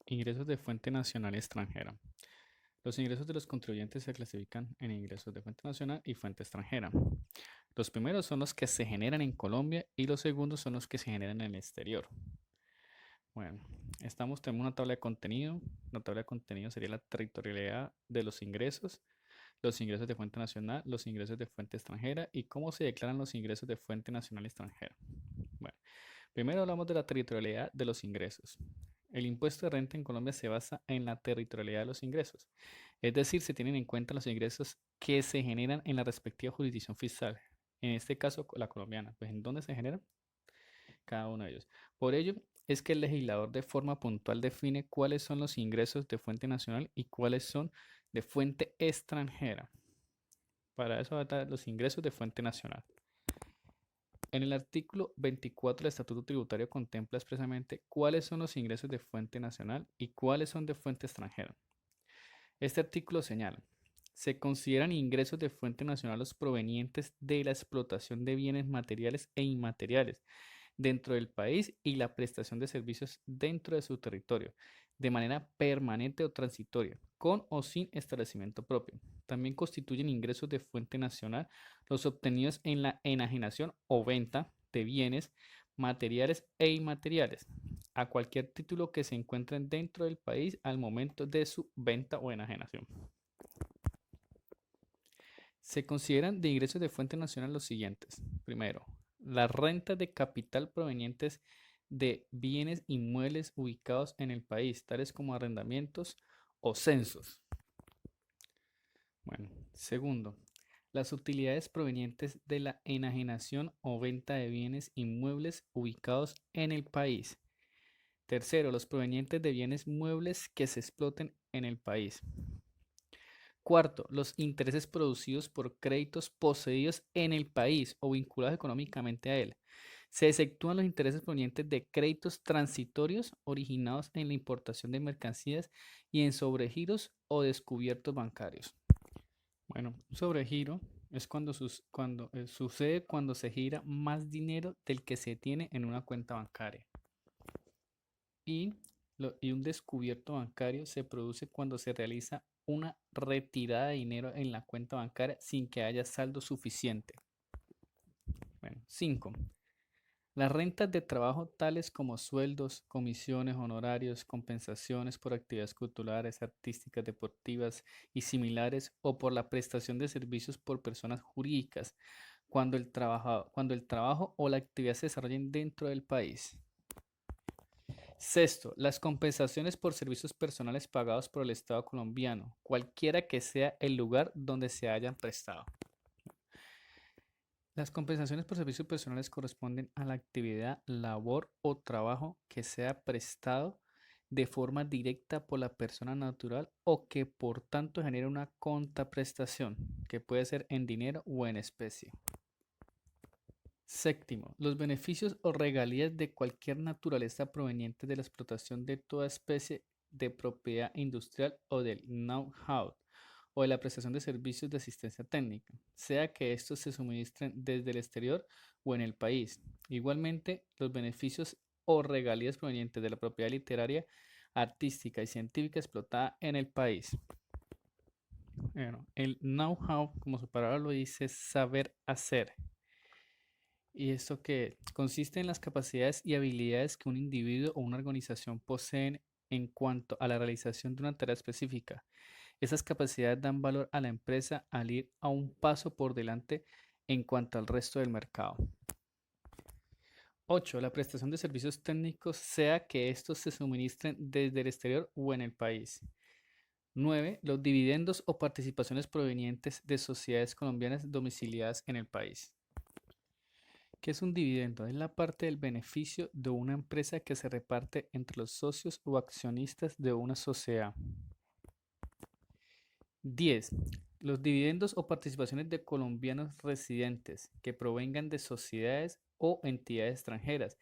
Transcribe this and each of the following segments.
Ingresos de fuente nacional y extranjera. Los ingresos de los contribuyentes se clasifican en ingresos de fuente nacional y fuente extranjera. Los primeros son los que se generan en Colombia y los segundos son los que se generan en el exterior. Bueno, tenemos una tabla de contenido. La tabla de contenido sería la territorialidad de los ingresos de fuente nacional, los ingresos de fuente extranjera y cómo se declaran los ingresos de fuente nacional y extranjera. Bueno, primero hablamos de la territorialidad de los ingresos. El impuesto de renta en Colombia se basa en la territorialidad de los ingresos, es decir, se tienen en cuenta los ingresos que se generan en la respectiva jurisdicción fiscal, en este caso la colombiana. Pues ¿en dónde se generan? Cada uno de ellos. Por ello es que el legislador de forma puntual define cuáles son los ingresos de fuente nacional y cuáles son de fuente extranjera. Para eso va a estar los ingresos de fuente nacional. En el artículo 24 del Estatuto Tributario contempla expresamente cuáles son los ingresos de fuente nacional y cuáles son de fuente extranjera. Este artículo señala, se consideran ingresos de fuente nacional los provenientes de la explotación de bienes materiales e inmateriales dentro del país y la prestación de servicios dentro de su territorio, de manera permanente o transitoria, con o sin establecimiento propio. También constituyen ingresos de fuente nacional los obtenidos en la enajenación o venta de bienes materiales e inmateriales a cualquier título que se encuentren dentro del país al momento de su venta o enajenación. Se consideran de ingresos de fuente nacional los siguientes. Primero, las rentas de capital provenientes de bienes inmuebles ubicados en el país, tales como arrendamientos o censos. Bueno, segundo, las utilidades provenientes de la enajenación o venta de bienes inmuebles ubicados en el país. Tercero, los provenientes de bienes muebles que se exploten en el país. Cuarto, los intereses producidos por créditos poseídos en el país o vinculados económicamente a él. Se exceptúan los intereses provenientes de créditos transitorios originados en la importación de mercancías y en sobregiros o descubiertos bancarios. Bueno, un sobregiro es sucede cuando se gira más dinero del que se tiene en una cuenta bancaria. Y, y un descubierto bancario se produce cuando se realiza una retirada de dinero en la cuenta bancaria sin que haya saldo suficiente. Bueno, 5. Las rentas de trabajo tales como sueldos, comisiones, honorarios, compensaciones por actividades culturales, artísticas, deportivas y similares o por la prestación de servicios por personas jurídicas cuando el trabajo o la actividad se desarrollen dentro del país. Sexto, las compensaciones por servicios personales pagados por el Estado colombiano, cualquiera que sea el lugar donde se hayan prestado. Las compensaciones por servicios personales corresponden a la actividad, labor o trabajo que sea prestado de forma directa por la persona natural o que por tanto genera una contraprestación, que puede ser en dinero o en especie. Séptimo, los beneficios o regalías de cualquier naturaleza provenientes de la explotación de toda especie de propiedad industrial o del know-how o de la prestación de servicios de asistencia técnica, sea que estos se suministren desde el exterior o en el país. Igualmente, los beneficios o regalías provenientes de la propiedad literaria, artística y científica explotada en el país. Bueno, el know-how, como su palabra lo dice, es saber hacer. Y esto que consiste en las capacidades y habilidades que un individuo o una organización poseen en cuanto a la realización de una tarea específica. Esas capacidades dan valor a la empresa al ir a un paso por delante en cuanto al resto del mercado. 8. La prestación de servicios técnicos, sea que estos se suministren desde el exterior o en el país. 9. Los dividendos o participaciones provenientes de sociedades colombianas domiciliadas en el país. ¿Qué es un dividendo? Es la parte del beneficio de una empresa que se reparte entre los socios o accionistas de una sociedad. 10. Los dividendos o participaciones de colombianos residentes que provengan de sociedades o entidades extranjeras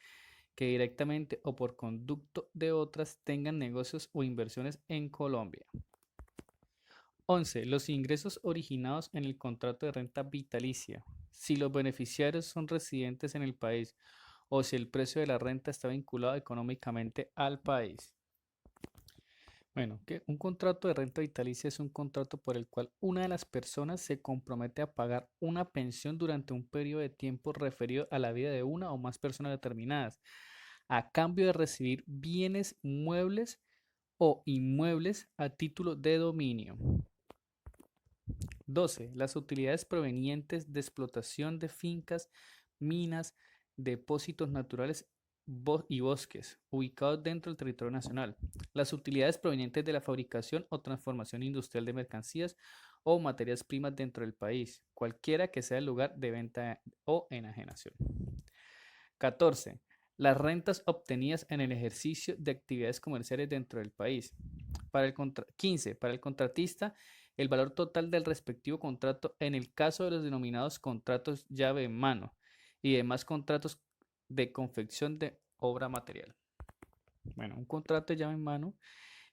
que directamente o por conducto de otras tengan negocios o inversiones en Colombia. 11. Los ingresos originados en el contrato de renta vitalicia. Si los beneficiarios son residentes en el país o si el precio de la renta está vinculado económicamente al país. Bueno, que un contrato de renta vitalicia es un contrato por el cual una de las personas se compromete a pagar una pensión durante un periodo de tiempo referido a la vida de una o más personas determinadas, a cambio de recibir bienes muebles o inmuebles a título de dominio. 12. Las utilidades provenientes de explotación de fincas, minas, depósitos naturales y bosques ubicados dentro del territorio nacional. Las utilidades provenientes de la fabricación o transformación industrial de mercancías o materias primas dentro del país, cualquiera que sea el lugar de venta o enajenación. 14. Las rentas obtenidas en el ejercicio de actividades comerciales dentro del país. 15. Para el contratista, el valor total del respectivo contrato en el caso de los denominados contratos llave en mano y demás contratos de confección de obra material. Bueno, un contrato de llave en mano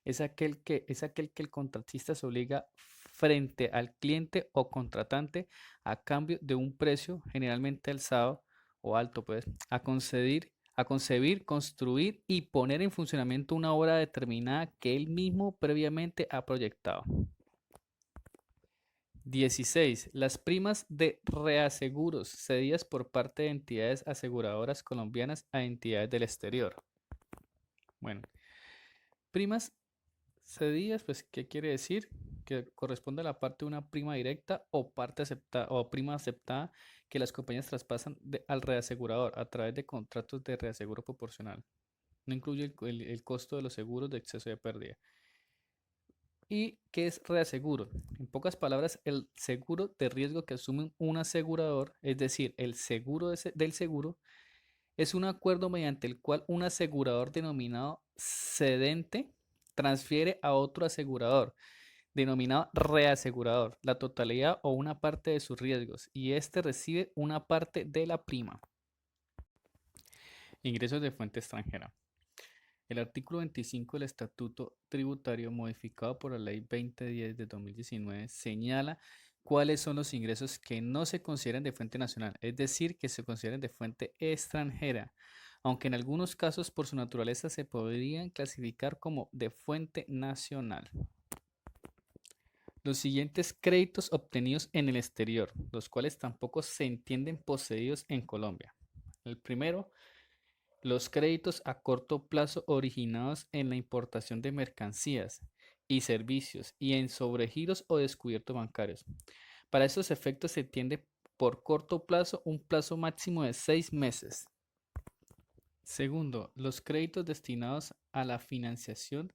es aquel que el contratista se obliga frente al cliente o contratante a cambio de un precio generalmente alzado o alto, pues, a concebir, construir y poner en funcionamiento una obra determinada que él mismo previamente ha proyectado. 16. Las primas de reaseguros cedidas por parte de entidades aseguradoras colombianas a entidades del exterior. Bueno, primas cedidas, pues, ¿qué quiere decir? Que corresponde a la parte de una prima directa o parte aceptada o prima aceptada que las compañías traspasan al reasegurador a través de contratos de reaseguro proporcional. No incluye el costo de los seguros de exceso de pérdida. ¿Y qué es reaseguro? En pocas palabras, el seguro de riesgo que asume un asegurador, es decir, el seguro del seguro, es un acuerdo mediante el cual un asegurador denominado cedente transfiere a otro asegurador, denominado reasegurador, la totalidad o una parte de sus riesgos, y éste recibe una parte de la prima. Ingresos de fuente extranjera. El artículo 25 del Estatuto Tributario, modificado por la Ley 2010 de 2019, señala cuáles son los ingresos que no se consideran de fuente nacional, es decir, que se consideran de fuente extranjera, aunque en algunos casos por su naturaleza se podrían clasificar como de fuente nacional. Los siguientes créditos obtenidos en el exterior, los cuales tampoco se entienden poseídos en Colombia. El primero, los créditos a corto plazo originados en la importación de mercancías y servicios y en sobregiros o descubiertos bancarios. Para estos efectos se entiende por corto plazo un plazo máximo de 6 meses. Segundo, los créditos destinados a la financiación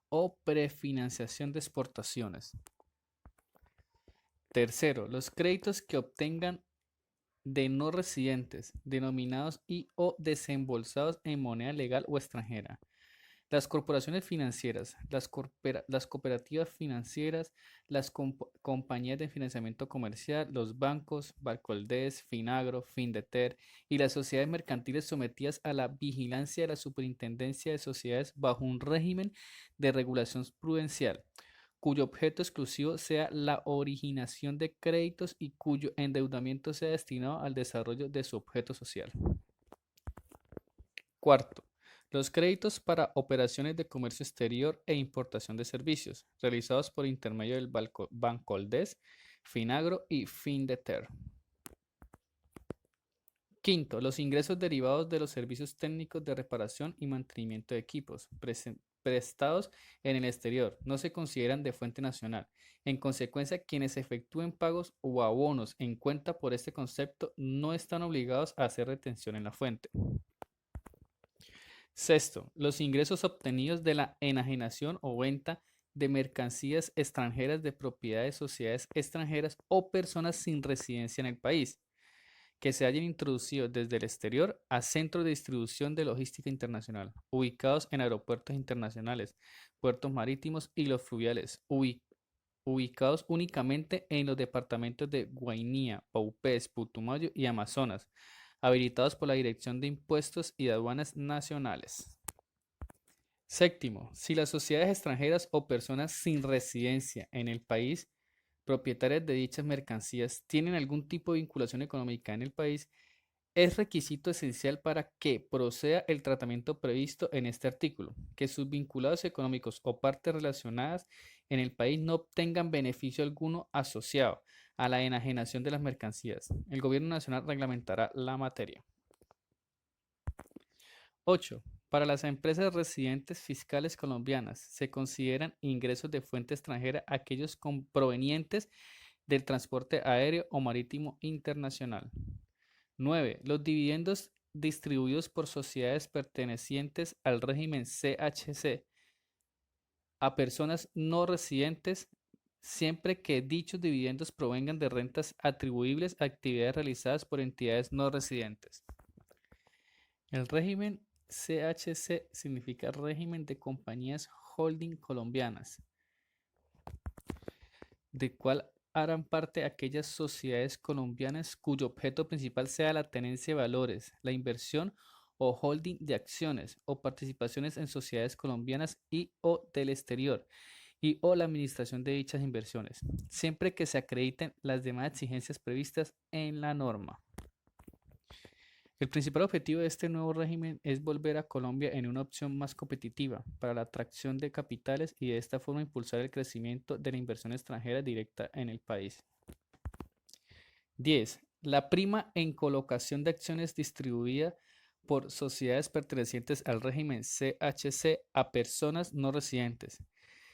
o prefinanciación de exportaciones. Tercero, los créditos que obtengan de no residentes, denominados y o desembolsados en moneda legal o extranjera. Las corporaciones financieras, las cooperativas financieras, las compañías de financiamiento comercial, los bancos, Barcoldes, Finagro, Findeter y las sociedades mercantiles sometidas a la vigilancia de la Superintendencia de Sociedades bajo un régimen de regulación prudencial, cuyo objeto exclusivo sea la originación de créditos y cuyo endeudamiento sea destinado al desarrollo de su objeto social. Cuarto, los créditos para operaciones de comercio exterior e importación de servicios, realizados por intermedio del Bancoldes, Finagro y Findeter. Quinto, los ingresos derivados de los servicios técnicos de reparación y mantenimiento de equipos prestados en el exterior no se consideran de fuente nacional. En consecuencia, quienes efectúen pagos o abonos en cuenta por este concepto no están obligados a hacer retención en la fuente. Sexto, los ingresos obtenidos de la enajenación o venta de mercancías extranjeras de propiedad de sociedades extranjeras o personas sin residencia en el país, que se hayan introducido desde el exterior a centros de distribución de logística internacional, ubicados en aeropuertos internacionales, puertos marítimos y los fluviales, ubicados únicamente en los departamentos de Guainía, Paupés, Putumayo y Amazonas, habilitados por la Dirección de Impuestos y Aduanas Nacionales. Séptimo, si las sociedades extranjeras o personas sin residencia en el país, propietarias de dichas mercancías, tienen algún tipo de vinculación económica en el país, Es requisito esencial para que proceda el tratamiento previsto en este artículo, que sus vinculados económicos o partes relacionadas en el país no obtengan beneficio alguno asociado a la enajenación de las mercancías. El Gobierno Nacional reglamentará la materia. 8. Para las empresas residentes fiscales colombianas se consideran ingresos de fuente extranjera aquellos provenientes del transporte aéreo o marítimo internacional. 9. Los dividendos distribuidos por sociedades pertenecientes al régimen CHC a personas no residentes, siempre que dichos dividendos provengan de rentas atribuibles a actividades realizadas por entidades no residentes. El régimen CHC significa régimen de compañías holding colombianas, de cual harán parte aquellas sociedades colombianas cuyo objeto principal sea la tenencia de valores, la inversión o holding de acciones o participaciones en sociedades colombianas y o del exterior y o la administración de dichas inversiones, siempre que se acrediten las demás exigencias previstas en la norma. El principal objetivo de este nuevo régimen es volver a Colombia en una opción más competitiva para la atracción de capitales y de esta forma impulsar el crecimiento de la inversión extranjera directa en el país. 10. La prima en colocación de acciones distribuida por sociedades pertenecientes al régimen CHC a personas no residentes,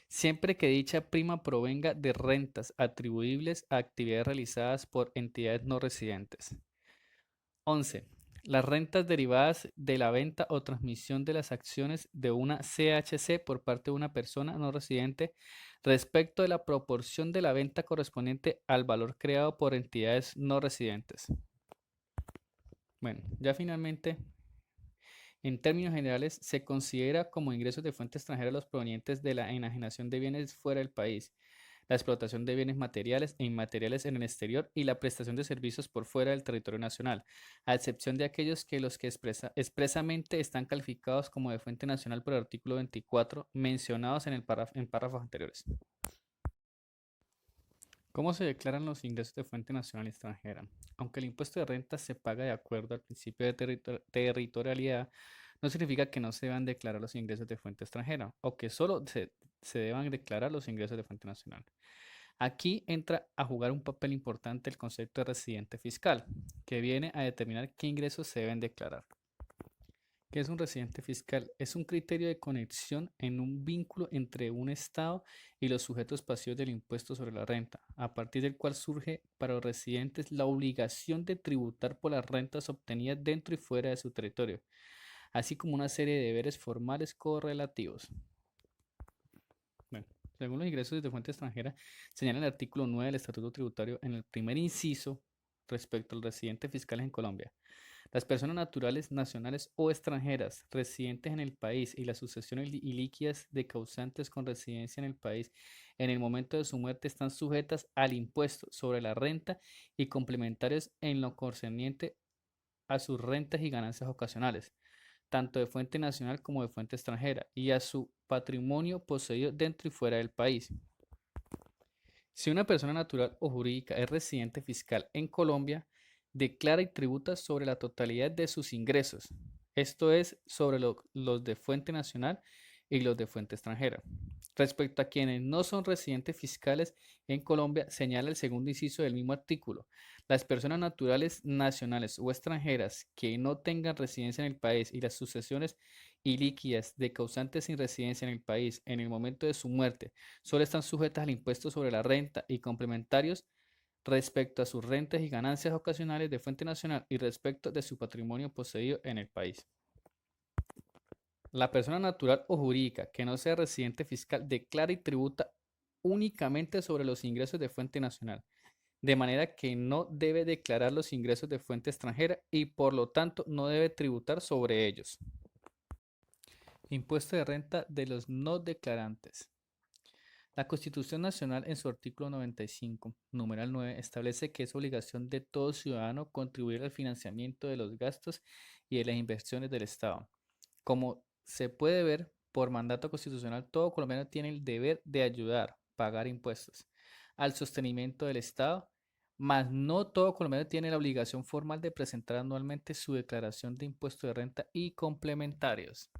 siempre que dicha prima provenga de rentas atribuibles a actividades realizadas por entidades no residentes. 11. Las rentas derivadas de la venta o transmisión de las acciones de una CHC por parte de una persona no residente respecto de la proporción de la venta correspondiente al valor creado por entidades no residentes. Bueno, ya finalmente, en términos generales, se considera como ingresos de fuente extranjera los provenientes de la enajenación de bienes fuera del país, la explotación de bienes materiales e inmateriales en el exterior y la prestación de servicios por fuera del territorio nacional, a excepción de aquellos que expresamente están calificados como de fuente nacional por el artículo 24 mencionados en párrafos anteriores. ¿Cómo se declaran los ingresos de fuente nacional y extranjera? Aunque el impuesto de renta se paga de acuerdo al principio de territorialidad, no significa que no se deban declarar los ingresos de fuente extranjera o que solo se deban declarar los ingresos de fuente nacional. Aquí entra a jugar un papel importante el concepto de residente fiscal, que viene a determinar qué ingresos se deben declarar. ¿Qué es un residente fiscal? Es un criterio de conexión en un vínculo entre un Estado y los sujetos pasivos del impuesto sobre la renta, a partir del cual surge para los residentes la obligación de tributar por las rentas obtenidas dentro y fuera de su territorio, así como una serie de deberes formales correlativos. Bueno, según los ingresos de fuente extranjera, señala el artículo 9 del Estatuto Tributario en el primer inciso respecto al residente fiscal en Colombia. Las personas naturales, nacionales o extranjeras residentes en el país y las sucesiones ilíquidas de causantes con residencia en el país en el momento de su muerte están sujetas al impuesto sobre la renta y complementarios en lo concerniente a sus rentas y ganancias ocasionales, tanto de fuente nacional como de fuente extranjera, y a su patrimonio poseído dentro y fuera del país. Si una persona natural o jurídica es residente fiscal en Colombia, declara y tributa sobre la totalidad de sus ingresos, esto es, sobre los de fuente nacional y los de fuente extranjera. Respecto a quienes no son residentes fiscales en Colombia, señala el segundo inciso del mismo artículo. Las personas naturales, nacionales o extranjeras que no tengan residencia en el país y las sucesiones ilíquidas de causantes sin residencia en el país en el momento de su muerte solo están sujetas al impuesto sobre la renta y complementarios respecto a sus rentas y ganancias ocasionales de fuente nacional y respecto de su patrimonio poseído en el país. La persona natural o jurídica que no sea residente fiscal declara y tributa únicamente sobre los ingresos de fuente nacional, de manera que no debe declarar los ingresos de fuente extranjera y por lo tanto no debe tributar sobre ellos. Impuesto de renta de los no declarantes. La Constitución Nacional en su artículo 95, numeral 9, establece que es obligación de todo ciudadano contribuir al financiamiento de los gastos y de las inversiones del Estado. Como se puede ver, por mandato constitucional, todo colombiano tiene el deber de ayudar, pagar impuestos, al sostenimiento del Estado, mas no todo colombiano tiene la obligación formal de presentar anualmente su declaración de impuesto de renta y complementarios.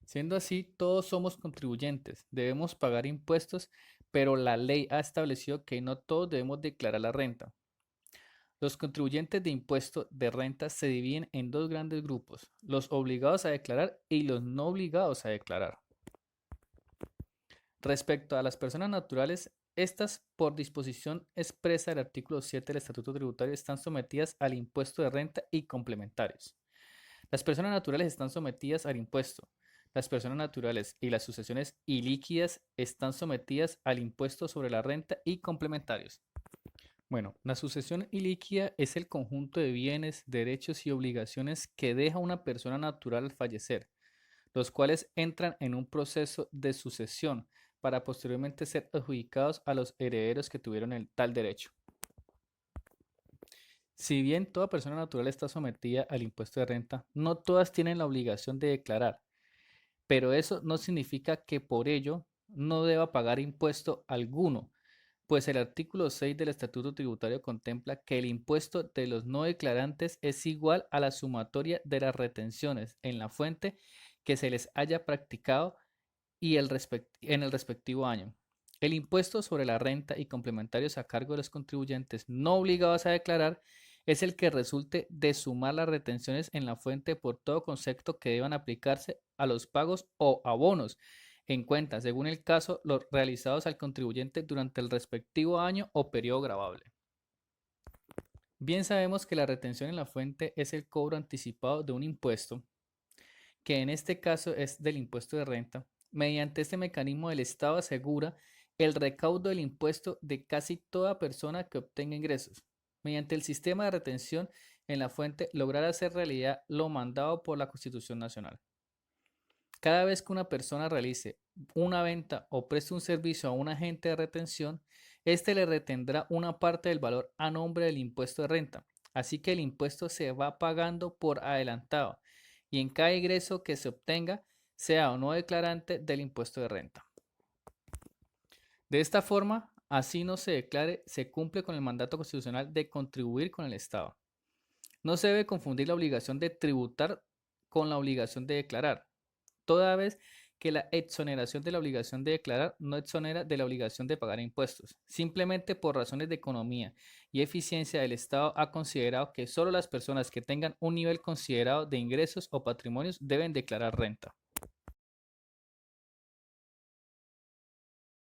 Siendo así, todos somos contribuyentes, debemos pagar impuestos, pero la ley ha establecido que no todos debemos declarar la renta. Los contribuyentes de impuesto de renta se dividen en dos grandes grupos, los obligados a declarar y los no obligados a declarar. Respecto a las personas naturales, estas, por disposición expresa del artículo 7 del Estatuto Tributario, están sometidas al impuesto de renta y complementarios. Las personas naturales están sometidas al impuesto. Las personas naturales y las sucesiones ilíquidas están sometidas al impuesto sobre la renta y complementarios. Bueno, la sucesión ilíquida es el conjunto de bienes, derechos y obligaciones que deja una persona natural al fallecer, los cuales entran en un proceso de sucesión para posteriormente ser adjudicados a los herederos que tuvieron el tal derecho. Si bien toda persona natural está sometida al impuesto de renta, no todas tienen la obligación de declarar, pero eso no significa que por ello no deba pagar impuesto alguno, pues el artículo 6 del Estatuto Tributario contempla que el impuesto de los no declarantes es igual a la sumatoria de las retenciones en la fuente que se les haya practicado y en el respectivo año. El impuesto sobre la renta y complementarios a cargo de los contribuyentes no obligados a declarar es el que resulte de sumar las retenciones en la fuente por todo concepto que deban aplicarse a los pagos o abonos en cuenta, según el caso, los realizados al contribuyente durante el respectivo año o periodo gravable. Bien sabemos que la retención en la fuente es el cobro anticipado de un impuesto, que en este caso es del impuesto de renta. Mediante este mecanismo el Estado asegura el recaudo del impuesto de casi toda persona que obtenga ingresos. Mediante el sistema de retención en la fuente lograr hacer realidad lo mandado por la Constitución Nacional. Cada vez que una persona realice una venta o preste un servicio a un agente de retención, éste le retendrá una parte del valor a nombre del impuesto de renta. Así que el impuesto se va pagando por adelantado y en cada ingreso que se obtenga, sea o no declarante del impuesto de renta. De esta forma, así no se declare, se cumple con el mandato constitucional de contribuir con el Estado. No se debe confundir la obligación de tributar con la obligación de declarar, toda vez que la exoneración de la obligación de declarar no exonera de la obligación de pagar impuestos. Simplemente por razones de economía y eficiencia el Estado ha considerado que solo las personas que tengan un nivel considerado de ingresos o patrimonios deben declarar renta.